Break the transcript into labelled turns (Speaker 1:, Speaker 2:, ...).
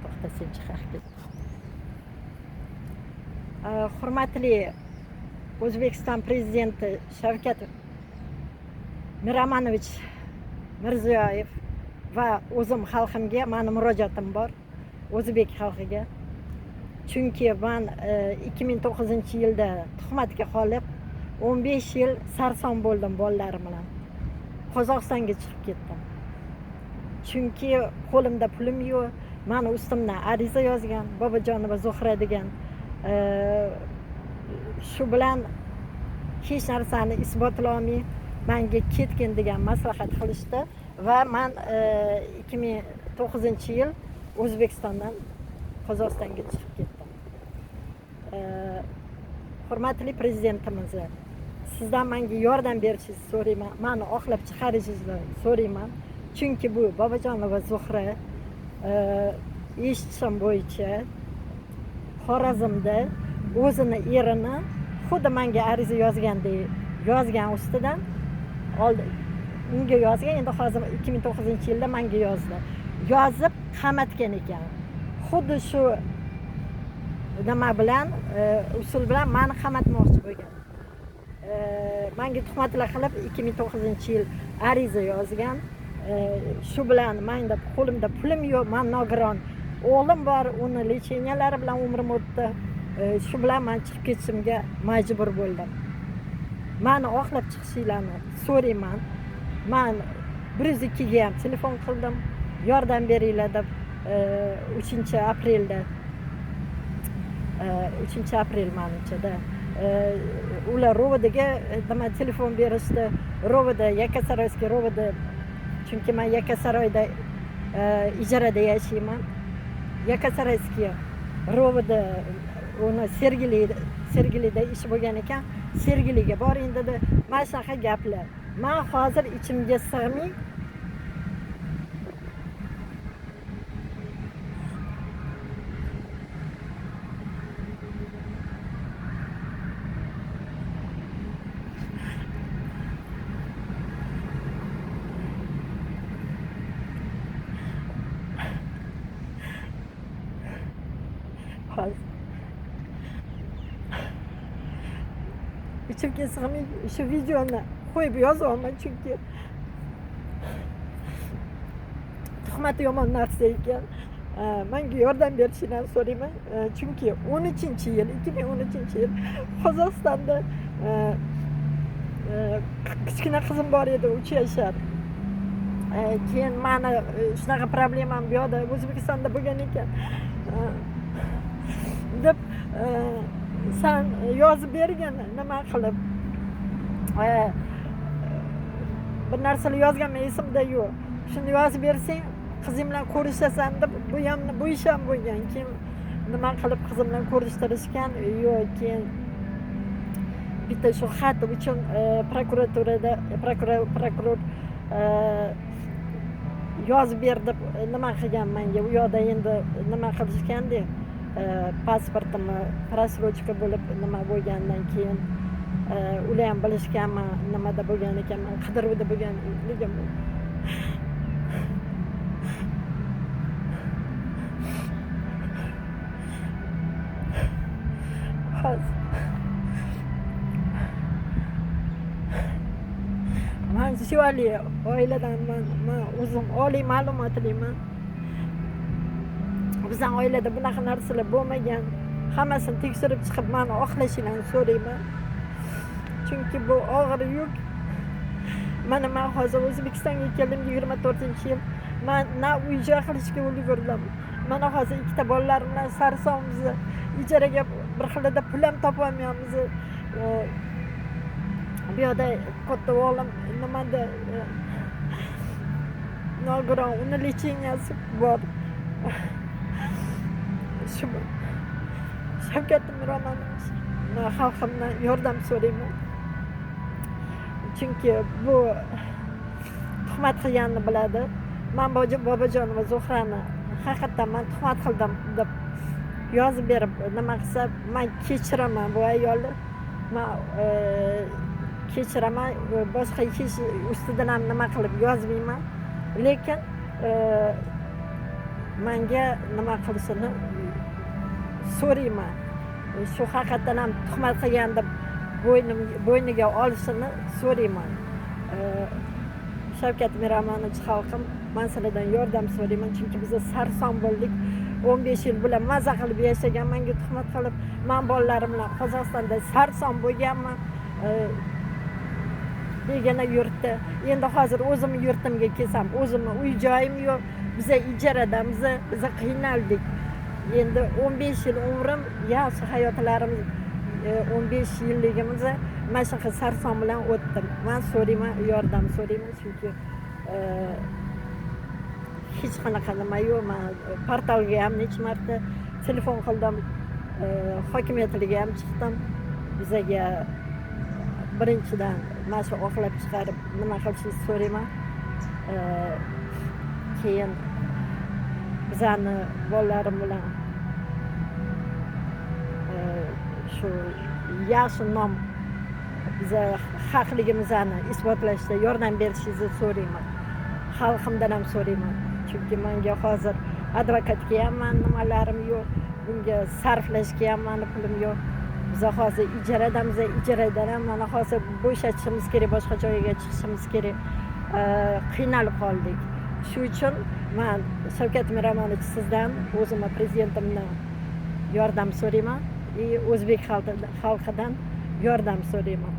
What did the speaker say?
Speaker 1: to'xta sen chiqib ket. Hurmatli O'zbekiston Prezidenti Shavkat Miromonovich Mirziyoyev va o'zim xalqimga mani murojaatim bor, o'zbek xalqiga. Chunki men 2009-yilda tuhmatga qolib 15 yil sarson bo'ldim bolalarim bilan. Qozog'istonga chiqib ketdim. Chunki qo'limda pulim yo'q. Meni ustimdan ariza yozgan Bobojonova Zuhra degan. Shu bilan hech narsani isbotlay olmay menga ketgin degan maslahat qilishdi va men 2009-yil O'zbekistondan Qozog'istonga chiqib ketdim. Hurmatli prezidentimiz, sizdan menga yordam berishingizni so'rayman, meni oqlab chiqarishingizni so'rayman. Chunki bu Bobojonova Zuhra eshitishim bo'yicha Xorazmda o'zini erini xuddi menga ariza yozgan ustidan unga yozgan, endi hozir 2009-yilda menga yozib qamatgan ekan. Xuddi shu nima bilan usul bilan meni qamatmoqchi bo'lgan. Menga tuhmatlar qilib 2009-yil ariza yozgan. Shu bilan menda qo'limda pulim yo'q, men nogiron o'g'lim bor, uni lecheniyalari bilan umrim o'tdi. Shu bilan men chiqib ketishimga majbur bo'ldim. Meni oqlab chiqishinglarni so'rayman. Men 102 ga ham telefon qildim, yordam beringlar deb 3-aprelda 3-aprel menimchada ular Rovodaga nima telefon berishdi. Rovoda Yakkasaroyskiy Rovoda, chunki men Yakkasaroyda ijarada yashayman. Yakkasaroyskiy Rovoda uni Sergelida ish bo'lgan ekan. Sergeliga boring dedi. Mana shunaqa gaplar. Men hozir ichimga sig'may ichimga sig'may shu videoni qo'yib yozaman, chunki tuhmat yomon narsa ekan. Menga yordam berishingizni so'rayman. Chunki 2013-yil Qozog'istonda kichkina qizim bor edi, 3 yashar. Keyin meni shunaqa problemam bu yoqda O'zbekistonda bo'lgan ekan. Deb sen yozib bergan nima qilib bir narsalar yozganman, esimda yo'q. Shuni yozib bersang qizim bilan ko'rishasan deb bu ish ham bo'lgan. Keyin nima qilib qizim bilan ko'rishtirishgan, yo'q, keyin bitta shu xat uchun prokuraturada prokuror yozib ber deb nima qilgan menga. U yoqda endi nima qilishganda pasportimni prasrochka bo'lib nima bo'lgandan keyin ular ham bilishganman nimada bo'lgan ekanman, qidiruvda bo'lganligim. Men shu oiladan men o'zim oliy ma'lumotliman. Bizning oilada bunaqa narsalar bo'lmagan. Hammasini tekshirib chiqib meni oqlashinglarni so'rayman. Chunki bu og'ir yuk. Men hozir O'zbekistonga keldim 24-yil. Men na uy-joy qilishga ulgurdim. Mana hozir ikkita bolalarim bilan sarsonmiz. Ijaraga bir xilda pul ham topolmaymiz. Bu yerda katta o'g'lim nimada nogiron, uni lecheniyasi bor. Shavkat Miromonovich xalqimdan yordam so'rayman. Chunki bu tuhmat qilganini biladi. Men Bobojonova Zuhrani haqiqatan men tuhmat qildim deb yozib berib nima qilsa, men kechiraman bu ayolni. Men kechiraman, boshqa hech ustidan ham nima qilib yozmayman. Lekin menga nima qilishini so'rayman. Shu haqiqatdan ham tuhmat qilgan deb bo'yniga olishini so'rayman. Shavkat Miromonovich xalqim, men sizlardan yordam so'rayman, chunki biz sarson bo'ldik. 15 yil bilan maza qilib yashagan, menga tuhmat qilib, men bolalarim bilan Qozog'istonda sarson bo'lganman. Begona yurtda. Endi hozir o'zim yurtimga kelsam, o'zimning uy joyim yo'q. Biz ijaradamiz, biz qiynaldik. Endi 15 yil umrim, yaxshi hayotlarimiz 15 yilligimizni mana shunaqa sarson bilan o'tdim. Men so'rayman, yordam so'rayman, chunki hech qanaqa nima yo'q. Men portalga ham necha marta telefon qildim, hokimiyatga ham chiqdim. Bizaga birinchidan mana shu oqlab chiqarib nima qilishni so'rayman. Keyin bizani bolalarim bilan shu yaxshi nom, biza haqligimizni isbotlashda yordam berishingizni so'rayman. Xalqimdan ham so'rayman. Chunki menga hozir advokatga ham nimalarim yo'q, bunga sarflashga ham meni pulim yo'q. Biz hozir ijaradamiz, ijaradan ham mana hozir bo'shatishimiz kerak, boshqa joyga chiqishimiz kerak. Qiynalib qoldik. Shu uchun men Shavkat Miromonovich sizdan, o'zim prezidentimdan yordam so'rayman. O'zbek xalqidan yordam so'rayman.